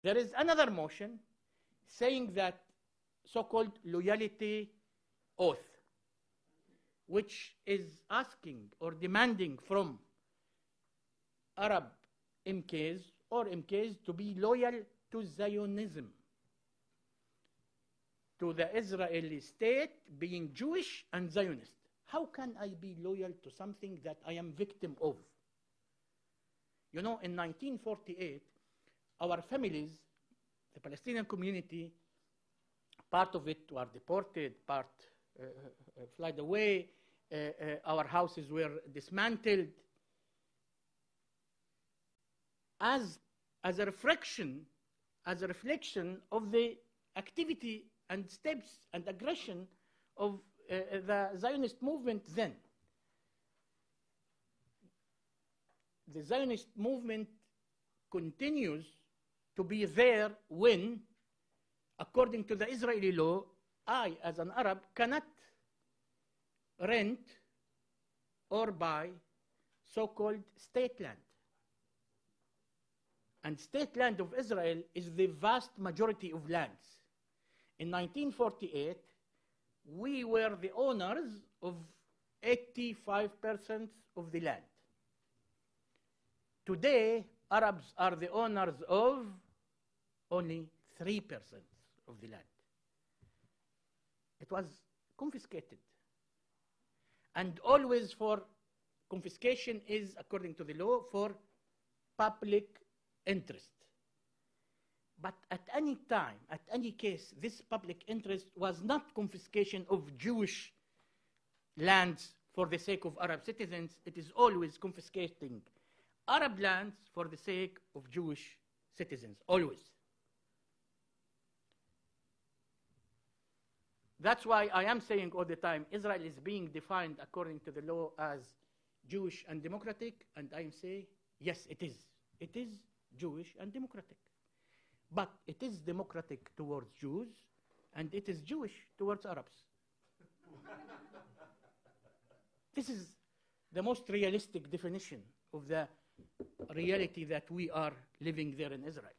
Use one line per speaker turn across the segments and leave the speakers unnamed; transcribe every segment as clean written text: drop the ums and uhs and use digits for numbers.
There is another motion saying that so-called loyalty oath, which is asking or demanding from Arab MKs or MKs to be loyal to Zionism, to the Israeli state being Jewish and Zionist. How can I be loyal to something that I am victim of? You know, in 1948, our families, the Palestinian community, part of it were deported, part fled away, our houses were dismantled. As a reflection of the activity and steps and aggression of the Zionist movement then. The Zionist movement continues to be there when, according to the Israeli law, I, as an Arab, cannot rent or buy so-called state land. And state land of Israel is the vast majority of lands. In 1948, we were the owners of 85% of the land. Today, Arabs are the owners of only 3% of the land. It was confiscated. And always for confiscation is, according to the law, for public interest. But at any time, at any case, this public interest was not confiscation of Jewish lands for the sake of Arab citizens. It is always confiscating Arab lands for the sake of Jewish citizens, always. That's why I am saying all the time, Israel is being defined according to the law as Jewish and democratic, and I am saying, yes, it is. It is Jewish and democratic. But it is democratic towards Jews, and it is Jewish towards Arabs. This is the most realistic definition of the reality that we are living there in Israel.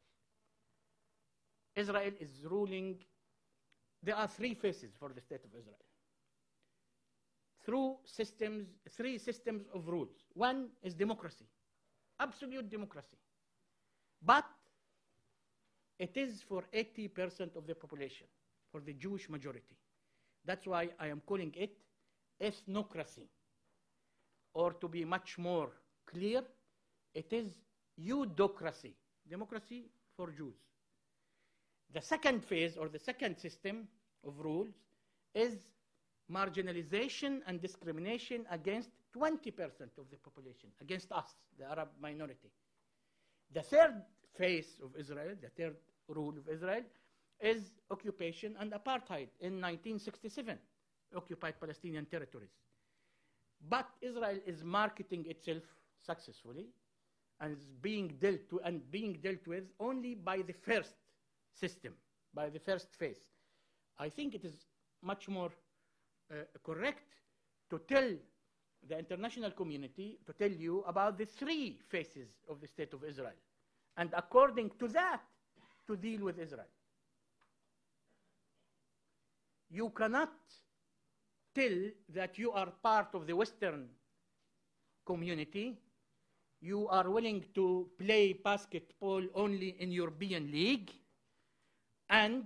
Israel is ruling. There are three faces for the state of Israel. Three systems of rules. One is democracy, absolute democracy. But it is for 80% of the population, for the Jewish majority. That's why I am calling it ethnocracy. Or to be much more clear, it is eudocracy, democracy for Jews. The second phase, or the second system of rules, is marginalization and discrimination against 20% of the population, against us, the Arab minority. The third phase of Israel, the third rule of Israel, is occupation and apartheid in 1967, occupied Palestinian territories. But Israel is marketing itself successfully and is being dealt with only by the first system, by the first phase. I think it is much more correct to tell the international community, to tell you about the three phases of the state of Israel, and according to that, to deal with Israel. You cannot tell that you are part of the Western community, you are willing to play basketball only in European League, and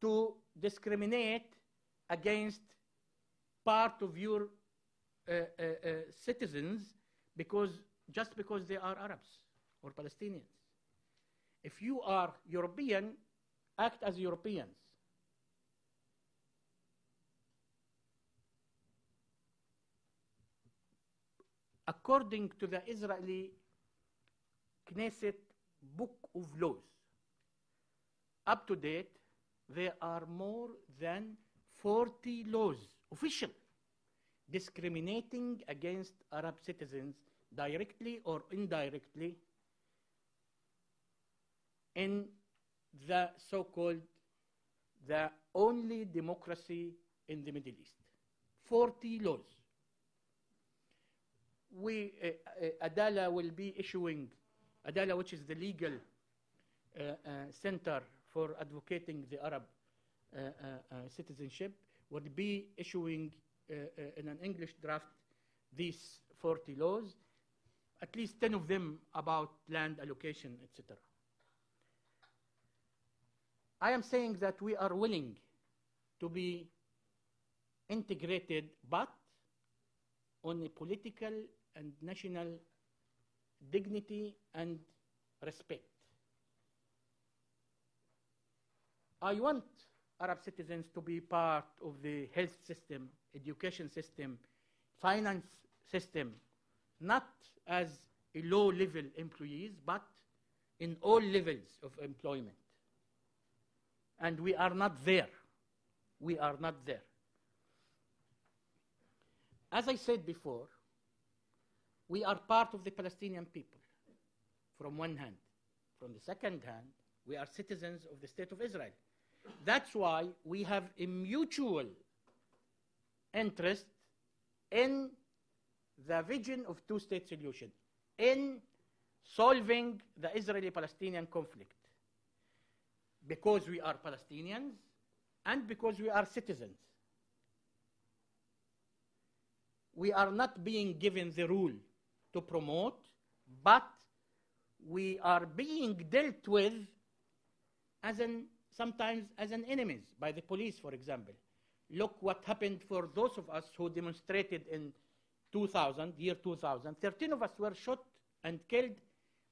to discriminate against part of your citizens just because they are Arabs or Palestinians. If you are European, act as Europeans. According to the Israeli Knesset Book of Laws, up to date, there are more than 40 laws, official, discriminating against Arab citizens directly or indirectly in the so-called the only democracy in the Middle East. 40 laws. Adala will be issuing, Adala, which is the legal Center for Advocating the Arab Citizenship, would be issuing in an English draft these 40 laws, at least 10 of them about land allocation, etc. I am saying that we are willing to be integrated, but on a political and national dignity and respect. I want Arab citizens to be part of the health system, education system, finance system, not as a low-level employees, but in all levels of employment. And we are not there. We are not there. As I said before, we are part of the Palestinian people, from one hand. From the second hand, we are citizens of the State of Israel. That's why we have a mutual interest in the vision of two-state solution, in solving the Israeli-Palestinian conflict, because we are Palestinians and because we are citizens. We are not being given the rule to promote, but we are being dealt with sometimes as an enemies by the police, for example. Look what happened for those of us who demonstrated in year 2000. 13 of us were shot and killed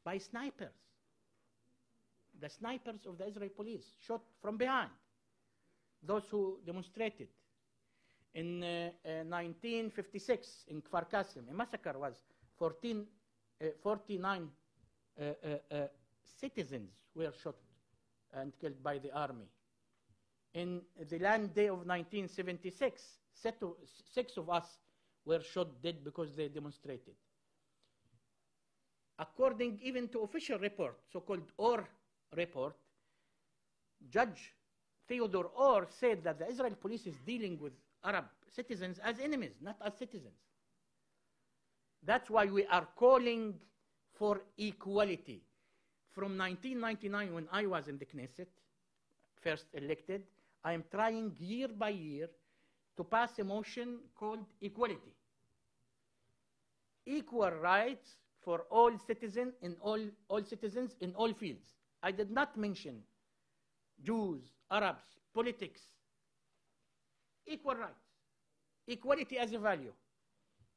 by snipers. The snipers of the Israeli police shot from behind those who demonstrated. In 1956, in Kfar Qasim, a massacre was 49 citizens were shot and killed by the army. In the Land Day of 1976, 6 of us were shot dead because they demonstrated. According even to official report, so-called Orr report, Judge Theodore Orr said that the Israeli police is dealing with Arab citizens as enemies, not as citizens. That's why we are calling for equality. From 1999, when I was in the Knesset, first elected, I am trying year by year to pass a motion called equality. Equal rights for all citizens in all citizens in all fields. I did not mention Jews, Arabs, politics. Equal rights. Equality as a value.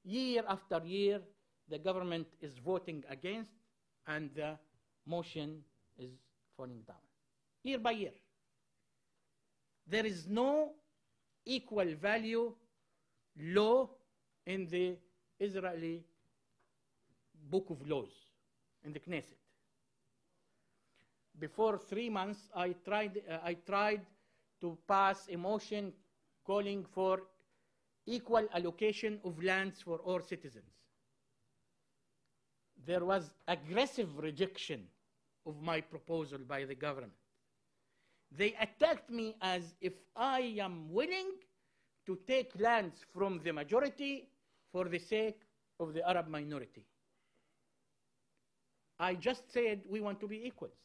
Year after year, the government is voting against, and the motion is falling down. Year by year. There is no equal value law in the Israeli book of laws, in the Knesset. Before 3 months, I tried to pass a motion calling for equal allocation of lands for all citizens. There was aggressive rejection of my proposal by the government. They attacked me as if I am willing to take lands from the majority for the sake of the Arab minority. I just said we want to be equals.